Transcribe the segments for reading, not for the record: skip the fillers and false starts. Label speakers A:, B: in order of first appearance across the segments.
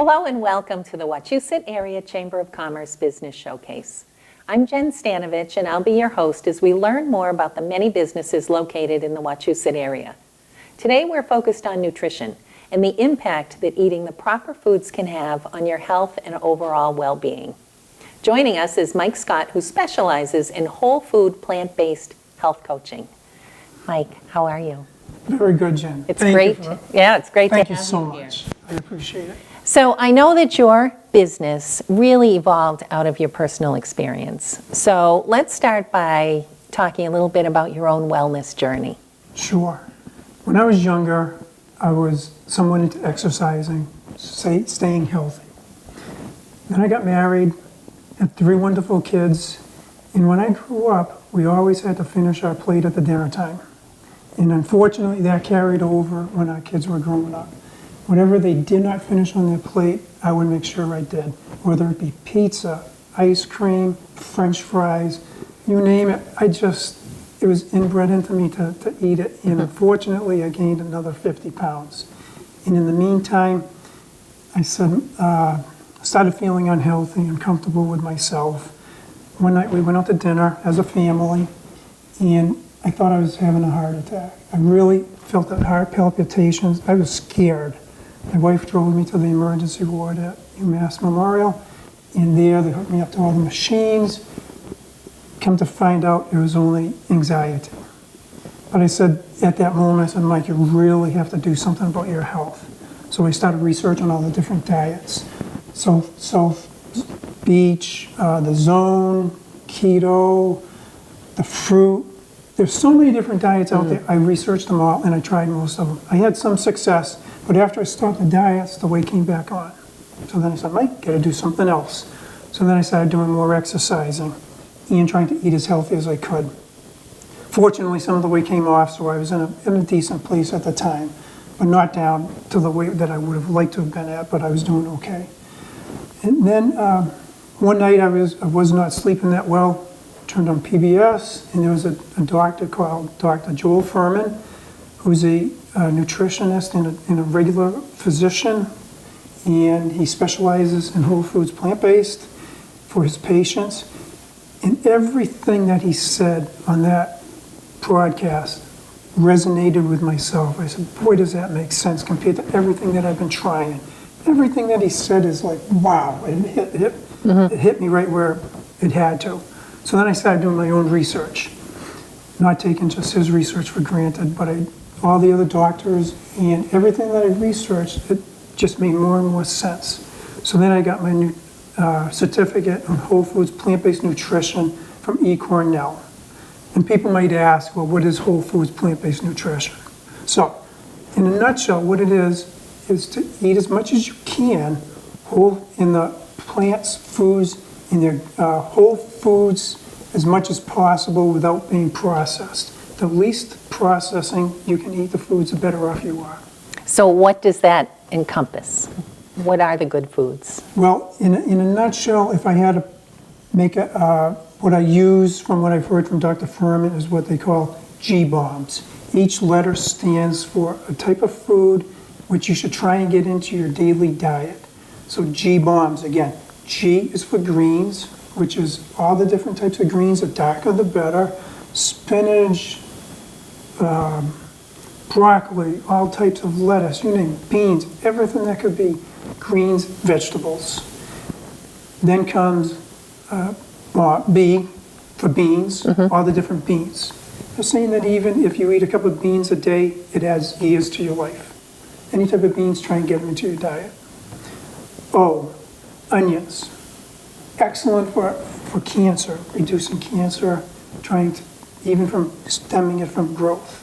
A: Hello and welcome to the Wachusett Area Chamber of Commerce Business Showcase. I'm Jen Stanovich and I'll be your host as we learn more about the many businesses located in the Wachusett area. Today we're focused on nutrition and the impact that eating the proper foods can have on your health and overall well-being. Joining us is Mike Scott, who specializes in whole food plant-based health coaching. Mike, how are you?
B: Very good, Jen.
A: It's great. Yeah, it's great to have you here.
B: Thank you so much. I appreciate it.
A: So I know that your business really evolved out of your personal experience. So let's start by talking a little bit about your own wellness journey.
B: Sure. When I was younger, I was somewhat into exercising, staying healthy. Then I got married, had 3 wonderful kids, and when I grew up, we always had to finish our plate at the dinner time. And unfortunately, that carried over when our kids were growing up. Whatever they did not finish on their plate, I would make sure I did. Whether it be pizza, ice cream, French fries, you name it, it was inbred into me to eat it. And unfortunately, I gained another 50 pounds. And in the meantime, I started feeling unhealthy, uncomfortable with myself. One night we went out to dinner as a family, and I thought I was having a heart attack. I really felt that heart palpitations. I was scared. My wife drove me to the emergency ward at UMass Memorial, and there they hooked me up to all the machines. Come to find out, it was only anxiety. But I said, at that moment, I said, Mike, you really have to do something about your health. So I started researching all the different diets. South Beach, the Zone, Keto, the fruit. There's so many different diets out there. I researched them all and I tried most of them. I had some success, but after I stopped the diets, the weight came back on. So then I said, Mike, gotta do something else. So then I started doing more exercising and trying to eat as healthy as I could. Fortunately, some of the weight came off, so I was in a decent place at the time, but not down to the weight that I would have liked to have been at, but I was doing okay. And then one night I was not sleeping that well, turned on PBS, and there was a doctor called Dr. Joel Furman, who's a nutritionist and a regular physician, and he specializes in whole foods plant-based for his patients. And everything that he said on that broadcast resonated with myself. I said, boy, does that make sense compared to everything that I've been trying. Everything that he said is like, wow, it hit me right where it had to. So then I started doing my own research, not taking just his research for granted, but all the other doctors and everything that I researched, it just made more and more sense. So then I got my new certificate on whole foods plant-based nutrition from eCornell. And people might ask, well, what is whole foods plant-based nutrition? So in a nutshell, what it is to eat as much as you can whole in the plants, foods, in their whole foods as much as possible without being processed. The least processing you can eat the foods, the better off you are.
A: So what does that encompass? What are the good foods?
B: Well, in a nutshell, if I had to make what I use from what I've heard from Dr. Furman is what they call G-bombs. Each letter stands for a type of food which you should try and get into your daily diet. So G-bombs, again, G is for greens, which is all the different types of greens, the darker the better. Spinach, broccoli, all types of lettuce, you name it, beans, everything that could be greens, vegetables. Then comes B for beans, all the different beans. They're saying that even if you eat a couple of beans a day, it adds years to your life. Any type of beans, try and get them into your diet. O, onions. Excellent for cancer, reducing cancer, even from stemming it from growth.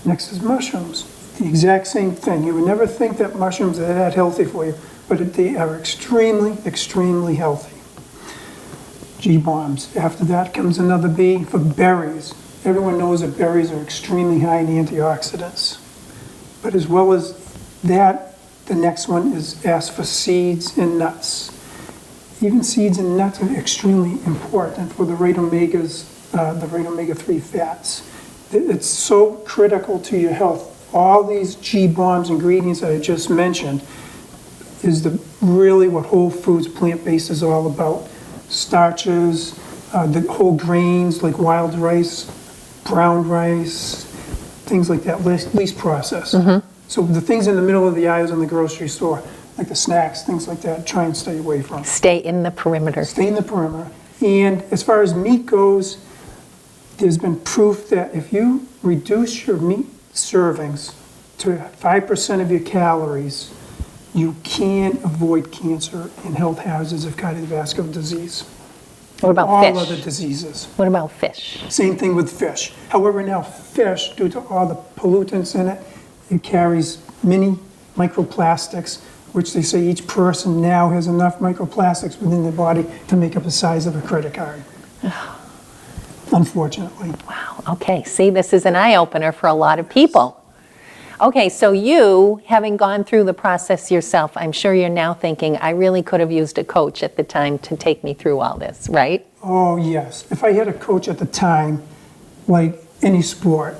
B: Next is mushrooms. The exact same thing. You would never think that mushrooms are that healthy for you, but they are extremely, extremely healthy. G-bombs. After that comes another B for berries. Everyone knows that berries are extremely high in antioxidants. But as well as that, the next one is asked for seeds and nuts. Even seeds and nuts are extremely important for the right omegas, the right omega-3 fats. It's so critical to your health. All these G-bombs ingredients that I just mentioned, is really what whole foods, plant-based is all about. Starches, the whole grains like wild rice, brown rice, things like that, least processed. So the things in the middle of the aisles in the grocery store, like the snacks, things like that, try and stay away from.
A: Stay in the perimeter.
B: Stay in the perimeter. And as far as meat goes, there's been proof that if you reduce your meat servings to 5% of your calories, you can avoid cancer and health hazards of cardiovascular disease.
A: What about
B: all
A: fish?
B: other diseases.
A: What about fish?
B: Same thing with fish. However, now fish, due to all the pollutants in it, it carries many microplastics, which they say each person now has enough microplastics within their body to make up the size of a credit card. Unfortunately.
A: Wow, okay, see, this is an eye-opener for a lot of people. Okay, so you, having gone through the process yourself, I'm sure you're now thinking, I really could have used a coach at the time to take me through all this, right?
B: Oh, yes. If I had a coach at the time, like any sport,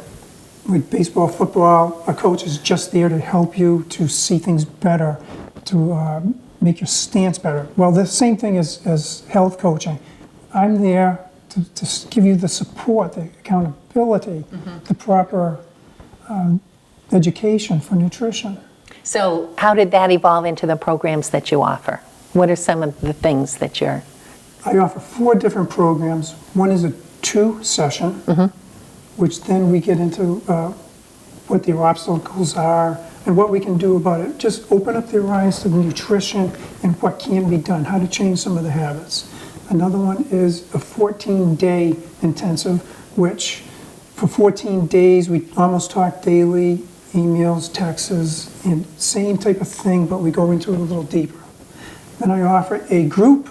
B: with baseball, football, a coach is just there to help you to see things better, to make your stance better. Well, the same thing as health coaching. I'm there to give you the support, the accountability, the proper education for nutrition.
A: So how did that evolve into the programs that you offer? What are some of the things that you're...
B: I offer 4 different programs. One is a 2 session, which then we get into what the obstacles are and what we can do about it. Just open up their eyes to nutrition and what can be done, how to change some of the habits. Another one is a 14-day intensive, which for 14 days we almost talk daily, emails, texts, and same type of thing, but we go into it a little deeper. Then I offer a group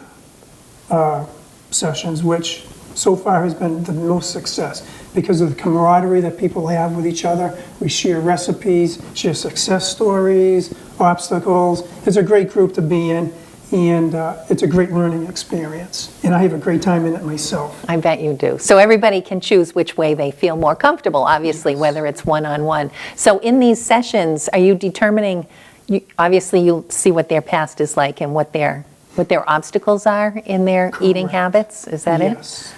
B: sessions, which so far has been the most success because of the camaraderie that people have with each other. We share recipes, share success stories, obstacles. It's a great group to be in, and it's a great learning experience. And I have a great time in it myself.
A: I bet you do. So everybody can choose which way they feel more comfortable, obviously,
B: Yes.
A: whether it's one-on-one. So in these sessions, are you determining, obviously you'll see what their past is like and what their obstacles are in their eating
B: Correct.
A: habits? Is that it?
B: Yes.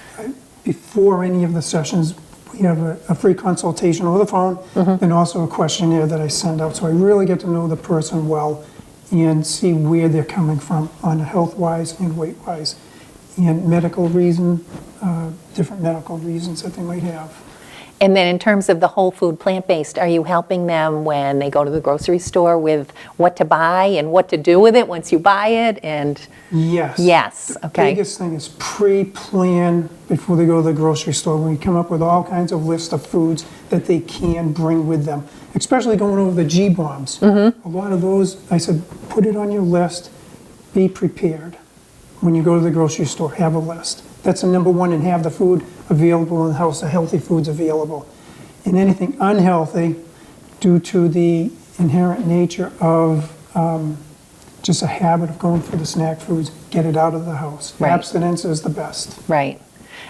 B: Before any of the sessions, we have a free consultation over the phone and also a questionnaire that I send out. So I really get to know the person well and see where they're coming from on health-wise and weight-wise and medical reason, different medical reasons that they might have.
A: And then in terms of the whole food plant-based, are you helping them when they go to the grocery store with what to buy and what to do with it once you buy it? And
B: Yes.
A: yes,
B: The
A: okay.
B: biggest thing is pre-plan before they go to the grocery store. When we come up with all kinds of lists of foods that they can bring with them, especially going over the G-bombs. A lot of those, I said, put it on your list, be prepared. When you go to the grocery store, have a list. That's the number one, and have the food available in the house, the healthy foods available. And anything unhealthy, due to the inherent nature of just a habit of going for the snack foods, get it out of the house.
A: Right.
B: Abstinence is the best.
A: Right.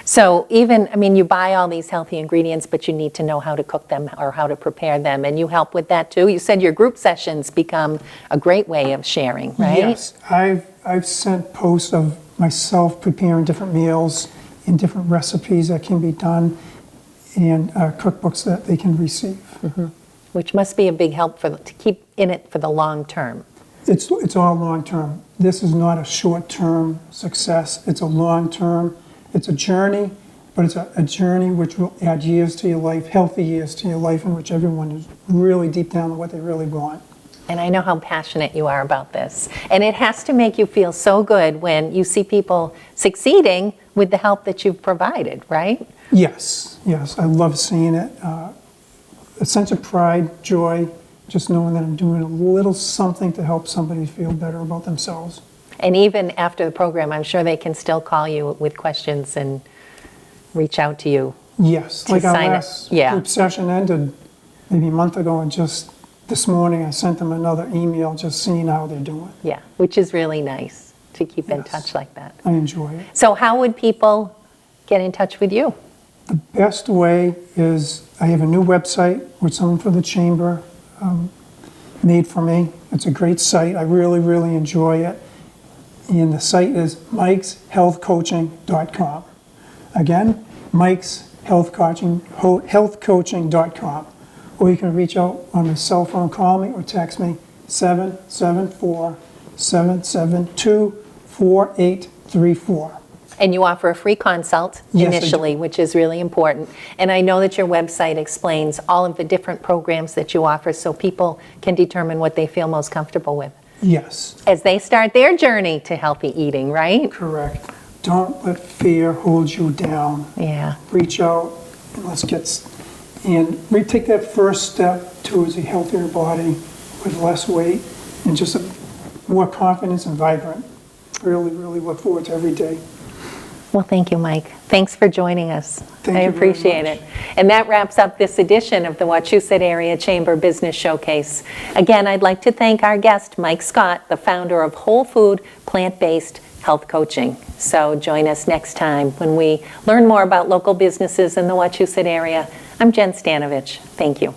A: So even, I mean, you buy all these healthy ingredients, but you need to know how to cook them or how to prepare them, and you help with that too. You said your group sessions become a great way of sharing, right?
B: Yes, I've sent posts of myself preparing different meals and different recipes that can be done, and cookbooks that they can receive.
A: Which must be a big help to keep in it for the long term.
B: It's all long term. This is not a short term success. It's a long term. It's a journey, but it's a journey which will add years to your life, healthy years to your life, in which everyone is really deep down to what they really want.
A: And I know how passionate you are about this. And it has to make you feel so good when you see people succeeding with the help that you've provided, right?
B: Yes, I love seeing it. A sense of pride, joy, just knowing that I'm doing a little something to help somebody feel better about themselves.
A: And even after the program, I'm sure they can still call you with questions and reach out to you.
B: Yes, like our
A: sign up,
B: last
A: yeah.
B: group session ended maybe a month ago, and just this morning I sent them another email just seeing how they're doing.
A: Yeah, which is really nice to keep in
B: Yes.
A: touch like that.
B: I enjoy it.
A: So how would people get in touch with you?
B: The best way is I have a new website with someone for the chamber. made for me. It's a great site. I really, really enjoy it. And the site is mikeshealthcoaching.com. Again, mikeshealthcoaching.com. Or you can reach out on the cell phone, call me, or text me, 774-772-4834.
A: And you offer a free consult
B: Yes, I do.
A: initially, which is really important. And I know that your website explains all of the different programs that you offer so people can determine what they feel most comfortable with
B: Yes,
A: as they start their journey to healthy eating, right?
B: correct. Don't let fear hold you down.
A: Yeah.
B: Reach out and let's take that first step towards a healthier body with less weight and just a more confidence and vibrant. Really, really look forward to every day.
A: Well, thank you, Mike. Thanks for joining us.
B: Thank
A: I
B: you very
A: appreciate
B: much.
A: it. And that wraps up this edition of the Wachusett Area Chamber Business Showcase. Again, I'd like to thank our guest, Mike Scott, the founder of Whole Food Plant-Based Health Coaching. So join us next time when we learn more about local businesses in the Wachusett area. I'm Jen Stanovich. Thank you.